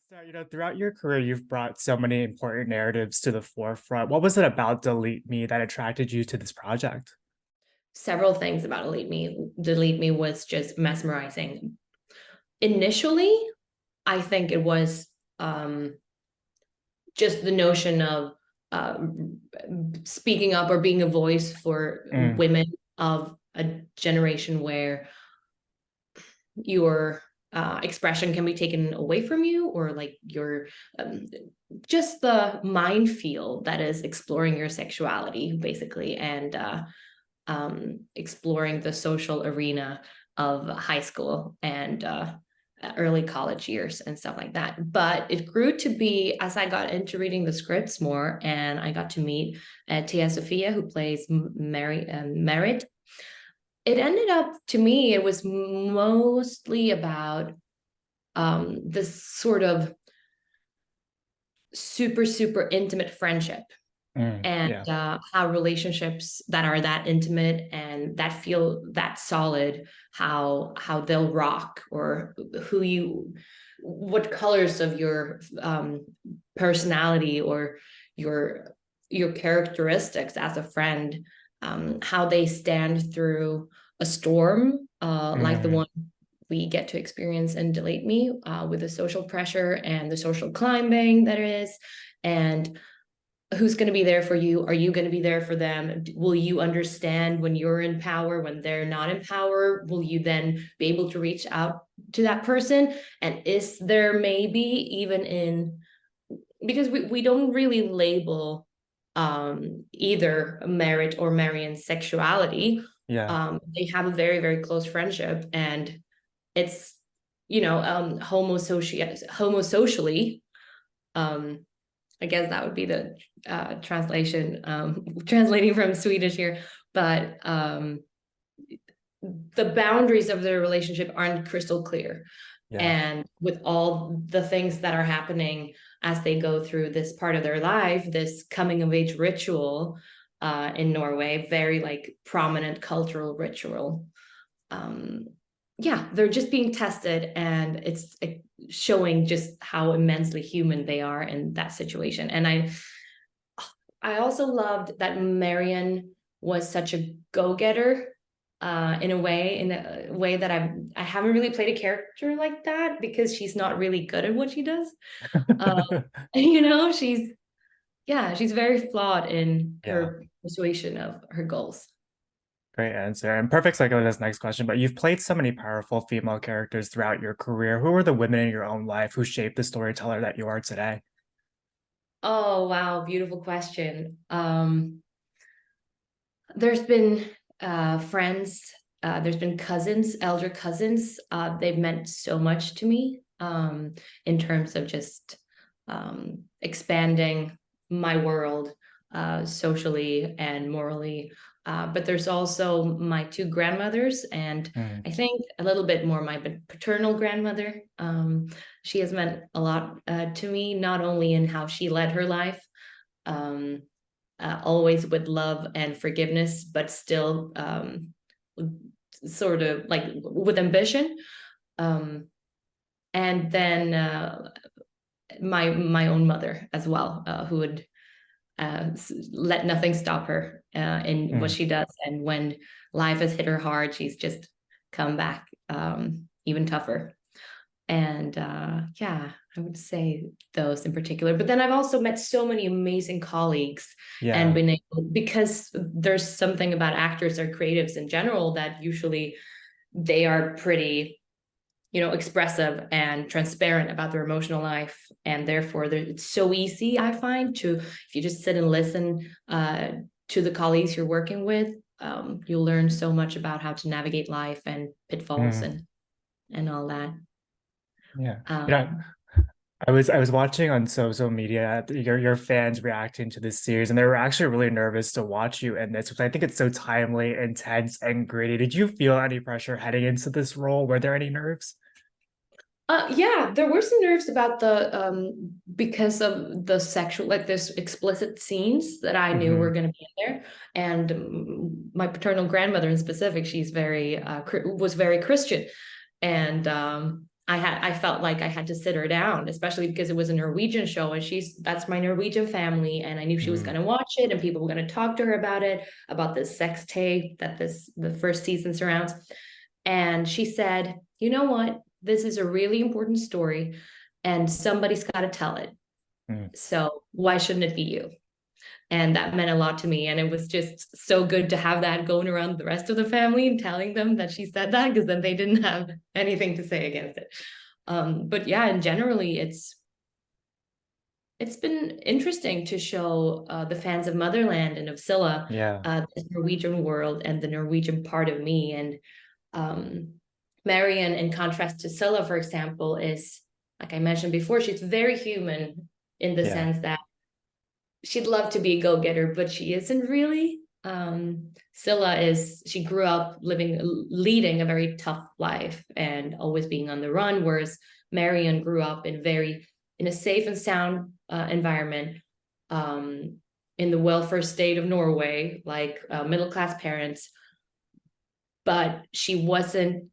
So, throughout your career, you've brought so many important narratives to the forefront. What was it about Delete Me that attracted you to this project? Several things about Delete Me was just mesmerizing. Initially, I think it was um, just the notion of speaking up or being a voice for Mm, women of a generation where your expression can be taken away from you, or like your um, just the minefield that is exploring your sexuality, basically, and exploring the social arena of high school and early college years and stuff like that. But it grew to be, as I got into reading the scripts more and I got to meet Tia Sophia, who plays Merit, it ended up, to me, it was mostly about this sort of super, super intimate friendship, and yeah. how relationships that are that intimate and that feel that solid, how they'll rock, or who you, what colors of your personality or your your characteristics as a friend, how they stand through a storm, like the Mm, one we get to experience in Delete Me, with the social pressure and the social climbing that is, and who's going to be there for you? Are you going to be there for them? Will you understand when you're in power, when they're not in power? Will you then be able to reach out to that person? And is there maybe even in, because we don't really label either Merit or Marion's sexuality. yeah. They have a very, very close friendship, and it's, homosocially, um, I guess that would be the translation, translating from Swedish here. But the boundaries of their relationship aren't crystal clear. Yeah. And with all the things that are happening as they go through this part of their life, this coming of age ritual in Norway, very like prominent cultural ritual. Um, yeah, they're just being tested, and it's showing just how immensely human they are in that situation. And I also loved that Marion was such a go-getter, in a way that I haven't really played a character like that, because she's not really good at what she does. Um, she's, yeah, she's very flawed in Yeah. her persuasion of her goals. Great answer. And perfect segue to this next question. But you've played so many powerful female characters throughout your career. Who are the women in your own life who shaped the storyteller that you are today? Oh, wow, beautiful question. There's been friends, there's been cousins, elder cousins. They've meant so much to me, in terms of just expanding my world, socially and morally. But there's also my two grandmothers, and Mm, I think a little bit more my paternal grandmother. She has meant a lot to me, not only in how she led her life, um, always with love and forgiveness, but still, sort of like with ambition. Um, and then my own mother as well, who would let nothing stop her in what mm. she does. And when life has hit her hard, she's just come back, even tougher. And yeah, I would say those in particular. But then I've also met so many amazing colleagues, and Yeah. been able, because there's something about actors or creatives in general that usually they are pretty, expressive and transparent about their emotional life, and therefore it's so easy, I find, to, if you just sit and listen to the colleagues you're working with, you'll learn so much about how to navigate life and pitfalls Mm, and all that. yeah. Um, I was watching on social media your fans reacting to this series, and they were actually really nervous to watch you in this, which I think it's so timely, intense, and gritty. Did you feel any pressure heading into this role? Were there any nerves? yeah, there were some nerves about the, because of the sexual, like this explicit scenes that I knew were Hmm. going to be in there, and my paternal grandmother in specific, she's was very Christian, and I felt like I had to sit her down, especially because it was a Norwegian show and that's my Norwegian family. And I knew she was Mm, going to watch it and people were going to talk to her about it, about this sex tape that the first season surrounds. And she said, you know what? This is a really important story and somebody's got to tell it. mm. So why shouldn't it be you? And that meant a lot to me. And it was just so good to have that going around the rest of the family and telling them that she said that, because then they didn't have anything to say against it. But yeah, and generally it's been interesting to show the fans of Motherland and of Scylla Yeah, the Norwegian world and the Norwegian part of me. And um, Marion, in contrast to Scylla, for example, is, like I mentioned before, she's very human in the yeah. sense that she'd love to be a go-getter, but she isn't really. Scylla she grew up leading a very tough life and always being on the run, whereas Marion grew up in a safe and sound environment, um, in the welfare state of Norway, like middle-class parents, but she wasn't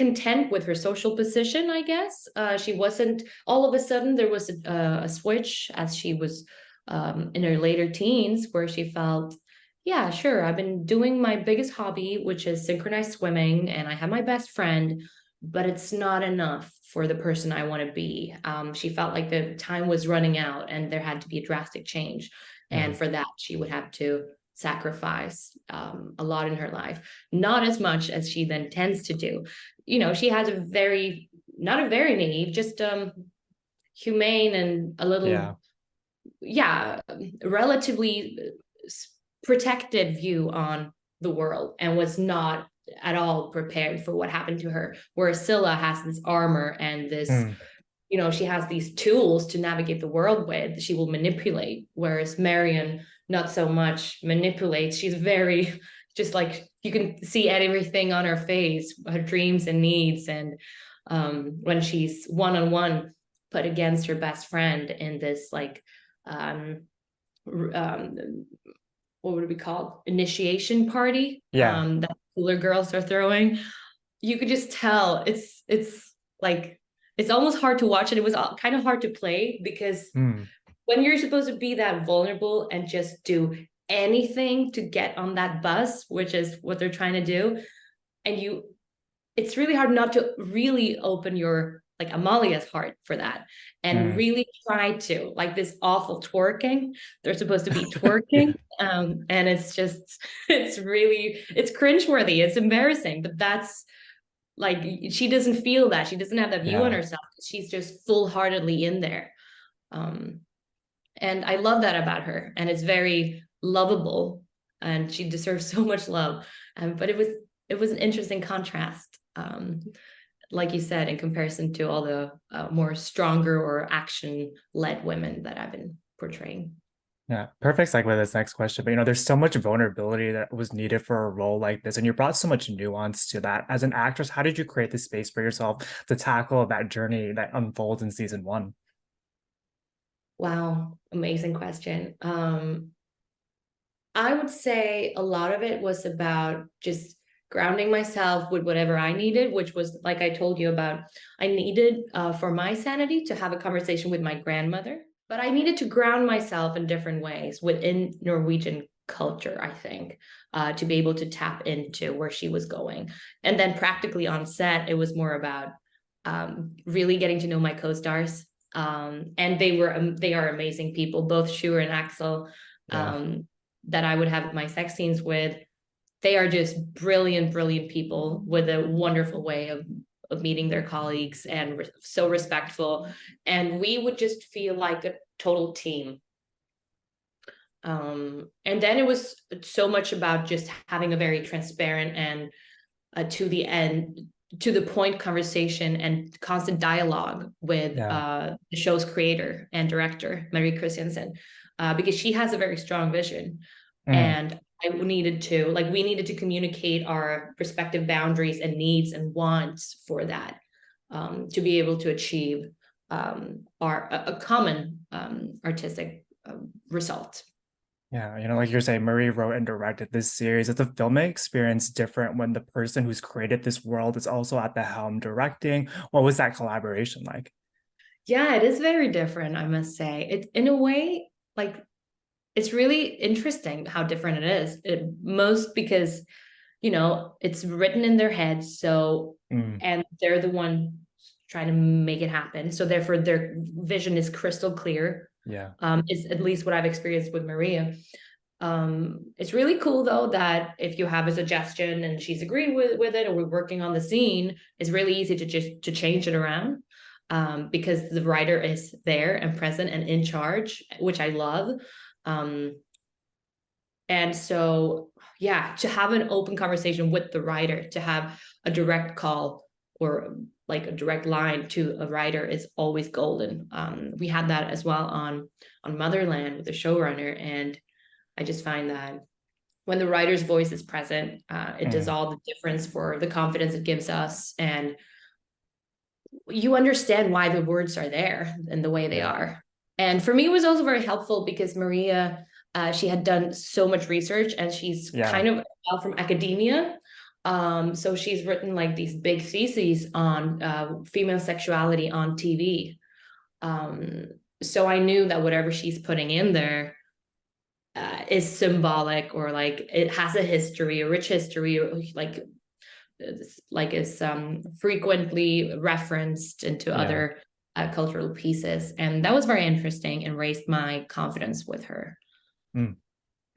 content with her social position, I guess. She wasn't, all of a sudden, there was a switch as she was in her later teens where she felt, yeah, sure, I've been doing my biggest hobby, which is synchronized swimming, and I have my best friend, but it's not enough for the person I want to be. She felt like the time was running out and there had to be a drastic change. And Mm, for that, she would have to sacrifice a lot in her life, not as much as she then tends to do. You know, she has not a very naive, just humane and a yeah. little, yeah, relatively protected view on the world and was not at all prepared for what happened to her. Whereas Scylla has this armor and this, Mm, you know, she has these tools to navigate the world with. She will manipulate, whereas Marion not so much manipulates. She's very, just like, you can see everything on her face, her dreams and needs. And when she's one-on-one put against her best friend in this like um, um, what would it be called, initiation party yeah. that cooler girls are throwing, you could just tell it's like, it's almost hard to watch, and it was kind of hard to play because Mm, when you're supposed to be that vulnerable and just do anything to get on that bus, which is what they're trying to do, and it's really hard not to really open your, like Amalia's heart for that and mm. really try to, like, this awful twerking. They're supposed to be twerking. Yeah, And it's just, it's cringeworthy. It's embarrassing, but that's like, she doesn't feel that. She doesn't have that view on yeah, herself. She's just full heartedly in there. Um, and I love that about her. And it's very lovable and she deserves so much love. But it was an interesting contrast. Like you said, in comparison to all the more stronger or action led women that I've been portraying. yeah. Perfect segue to this next question. But there's so much vulnerability that was needed for a role like this, and you brought so much nuance to that. As an actress, how did you create the space for yourself to tackle that journey that unfolds in season one? Wow, amazing question. I would say a lot of it was about just grounding myself with whatever I needed, which was, like I told you about, I needed for my sanity to have a conversation with my grandmother, but I needed to ground myself in different ways within Norwegian culture, I think, to be able to tap into where she was going. And then practically on set, it was more about really getting to know my co-stars. And they are amazing people, both Sjur and Axel. Yeah. That I would have my sex scenes with, they are just brilliant people with a wonderful way of meeting their colleagues and so respectful. And we would just feel like a total team. And then it was so much about just having a very transparent and to the point conversation and constant dialogue with Yeah. the show's creator and director, Mary Christiansen, because she has a very strong vision. Mm, And we needed to communicate our respective boundaries and needs and wants for that, to be able to achieve a common artistic result. Yeah, like you're saying, Marie wrote and directed this series. Is the filming experience different when the person who's created this world is also at the helm directing? What was that collaboration like? Yeah, it is very different, I must say. It in a way, like it's really interesting how different it is. Most because, it's written in their heads, so Mm, and they're the one trying to make it happen. So therefore their vision is crystal clear. yeah. Is at least what I've experienced with Maria. It's really cool though that if you have a suggestion and she's agreed with it, or we're working on the scene, it's really easy to just to change it around, because the writer is there and present and in charge, which I love. Um, and so, yeah, to have an open conversation with the writer, to have a direct call or like a direct line to a writer is always golden. We had that as well on Motherland with the showrunner, and I just find that when the writer's voice is present, it does Mm, all the difference for the confidence it gives us, and you understand why the words are there and the way they yeah. are. And for me, it was also very helpful because Maria, she had done so much research and she's Yeah. kind of from academia. So she's written like these big theses on female sexuality on TV. Um, so I knew that whatever she's putting in there is symbolic, or like it has a history, a rich history, like is frequently referenced into Yeah. other cultural pieces, and that was very interesting and raised my confidence with her. Mm.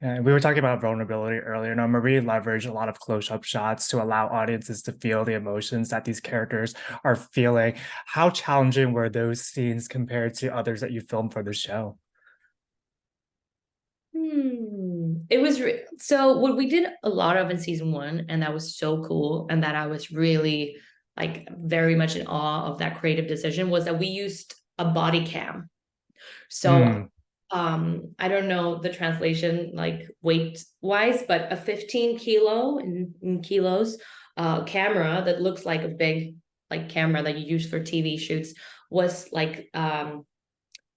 Yeah, we were talking about vulnerability earlier. Now, Marie leveraged a lot of close-up shots to allow audiences to feel the emotions that these characters are feeling. How challenging were those scenes compared to others that you filmed for the show? It was so what we did a lot of in season one, and that was so cool, and that I was really like very much in awe of that creative decision, was that we used a body cam. Mm, So I don't know the translation like weight wise, but a 15 kilo in kilos camera that looks like a big like camera that you use for TV shoots was like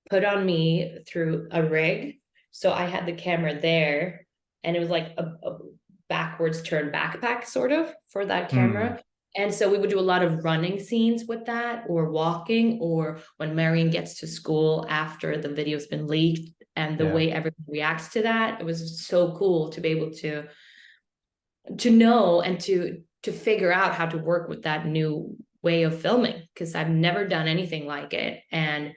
put on me through a rig. So I had the camera there, and it was like a backwards turn backpack sort of for that mm, camera. And so we would do a lot of running scenes with that, or walking, or when Marion gets to school after the video's been leaked, and the yeah. way everyone reacts to that. It was so cool to be able to know and to figure out how to work with that new way of filming, because I've never done anything like it. And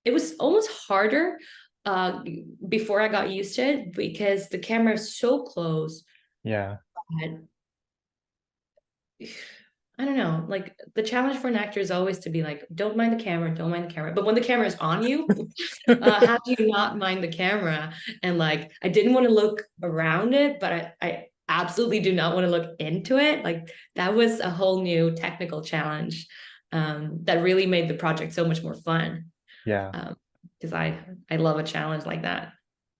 it was almost harder uh before I got used to it, because the camera is so close. Yeah. And I don't know, like the challenge for an actor is always to be like, don't mind the camera, don't mind the camera. But when the camera is on you, how do you not mind the camera? And like, I didn't want to look around it, but I absolutely do not want to look into it. Like that was a whole new technical challenge, that really made the project so much more fun. Yeah. Um, because I love a challenge like that.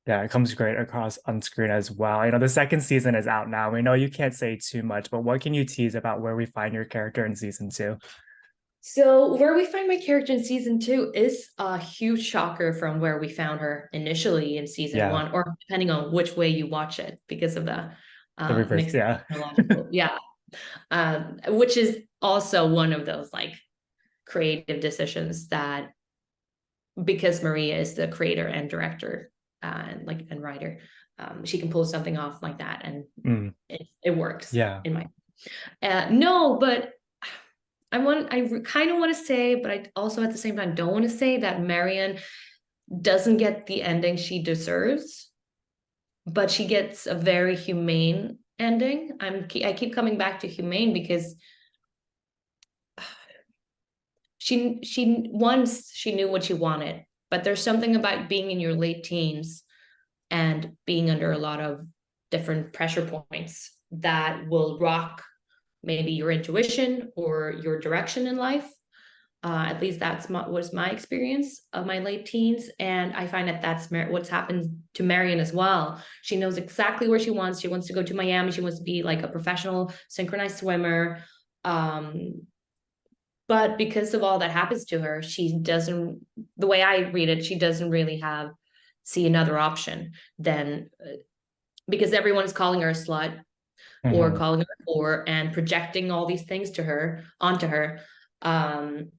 Yeah, it comes great across on screen as well. The second season is out now. We know you can't say too much, but what can you tease about where we find your character in season two? So where we find my character in season two is a huge shocker from where we found her initially in season Yeah, one, or depending on which way you watch it, because of the the reverse. mixed Yeah. chronological. Yeah, which is also one of those like creative decisions that, because Maria is the creator and director, and writer, she can pull something off like that, and Mm, it works yeah. in my no, but I kind of want to say, but I also at the same time don't want to say that Marion doesn't get the ending she deserves, but she gets a very humane ending. I keep coming back to humane because she once she knew what she wanted, but there's something about being in your late teens and being under a lot of different pressure points that will rock maybe your intuition or your direction in life. At least was my experience of my late teens, and I find that that's what's happened to Marion as well. She knows exactly where she wants. She wants to go to Miami. She wants to be like a professional synchronized swimmer. But because of all that happens to her, she doesn't. The way I read it, she doesn't really have see another option than because everyone's calling her a slut or Hmm. calling her a whore and projecting all these things to her onto her. Um,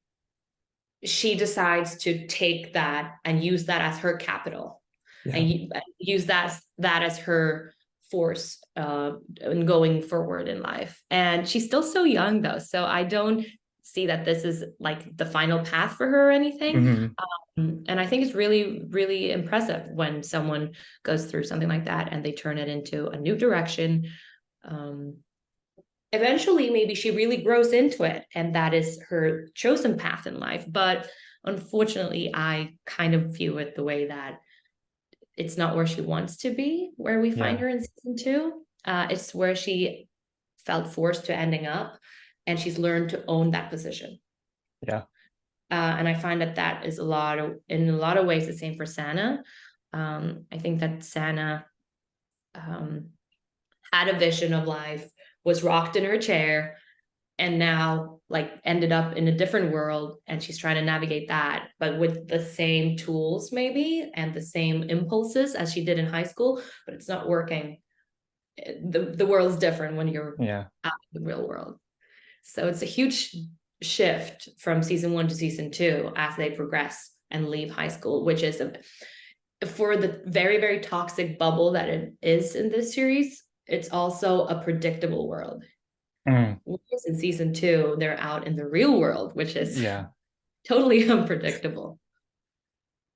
she decides to take that and use that as her capital Yeah. and use that as her force in going forward in life. And she's still so young though, so I don't see that this is like the final path for her or anything. Hmm. And I think it's really, really impressive when someone goes through something like that and they turn it into a new direction. Um, Eventually maybe she really grows into it and that is her chosen path in life, but unfortunately I kind of view it the way that it's not where she wants to be, where we find Yeah. her in season two. It's where she felt forced to ending up and she's learned to own that position. Yeah. And I find that that is in a lot of ways the same for Sana. I think that Sana um, had a vision of life, was rocked in her chair, and now like ended up in a different world and she's trying to navigate that but with the same tools maybe and the same impulses as she did in high school, but it's not working. The world's different when you're Yeah. out in the real world, so it's a huge shift from season one to season two as they progress and leave high school, which is for the very, very toxic bubble that it is in this series, it's also a predictable world. Mm. Whereas in season two, they're out in the real world, which is Yeah. totally unpredictable.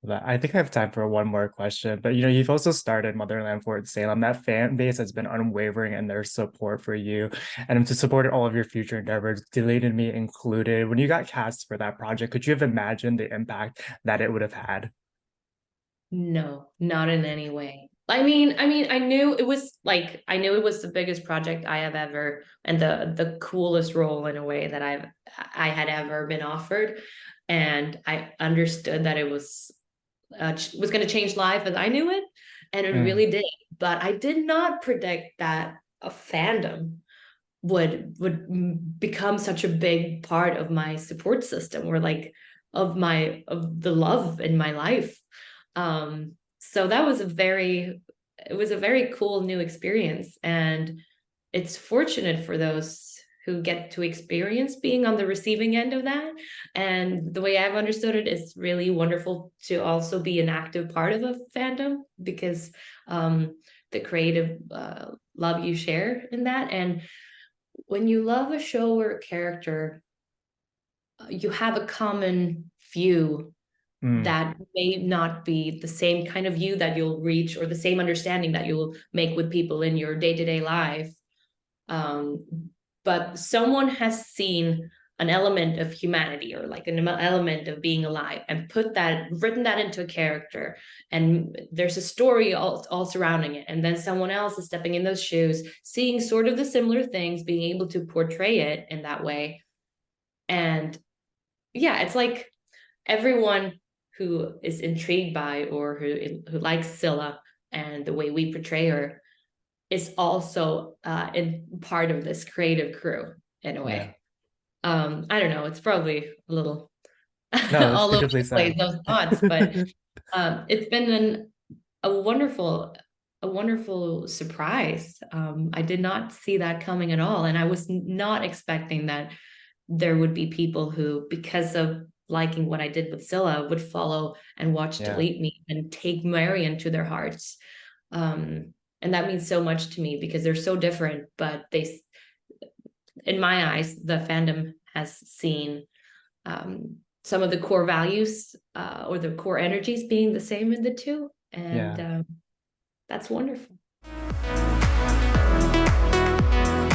But I think I have time for one more question. But you've also started Motherland Fort Salem. That fan base has been unwavering in their support for you and to support all of your future endeavors, Delayed Me included. When you got cast for that project, could you have imagined the impact that it would have had? No, not in any way. I knew it was the biggest project I have ever and the coolest role in a way that I had ever been offered. And I understood that it was going to change life as I knew it, and it Mm. really did. But I did not predict that a fandom would become such a big part of my support system or like of the love in my life. So that was it was a very cool new experience, and it's fortunate for those who get to experience being on the receiving end of that. And the way I've understood it is really wonderful to also be an active part of a fandom because the creative love you share in that. And when you love a show or a character, you have a common view Mm. that may not be the same kind of view that you'll reach or the same understanding that you'll make with people in your day-to-day life. Um, but someone has seen an element of humanity or like an element of being alive and written that into a character, and there's a story all surrounding it, and then someone else is stepping in those shoes, seeing sort of the similar things, being able to portray it in that way. And yeah, it's like everyone who is intrigued by or who likes Scylla and the way we portray her is also in part of this creative crew in a Yeah. way. I don't know, it's probably a little No, it's all over beautifully the place, said. those thoughts, but it's been a wonderful surprise. I did not see that coming at all, and I was not expecting that there would be people who, because of liking what I did with Scylla, would follow and watch Yeah. Delete Me and take Marion to their hearts. And that means so much to me because they're so different, but in my eyes, the fandom has seen some of the core values or the core energies being the same in the two. And Yeah. that's wonderful.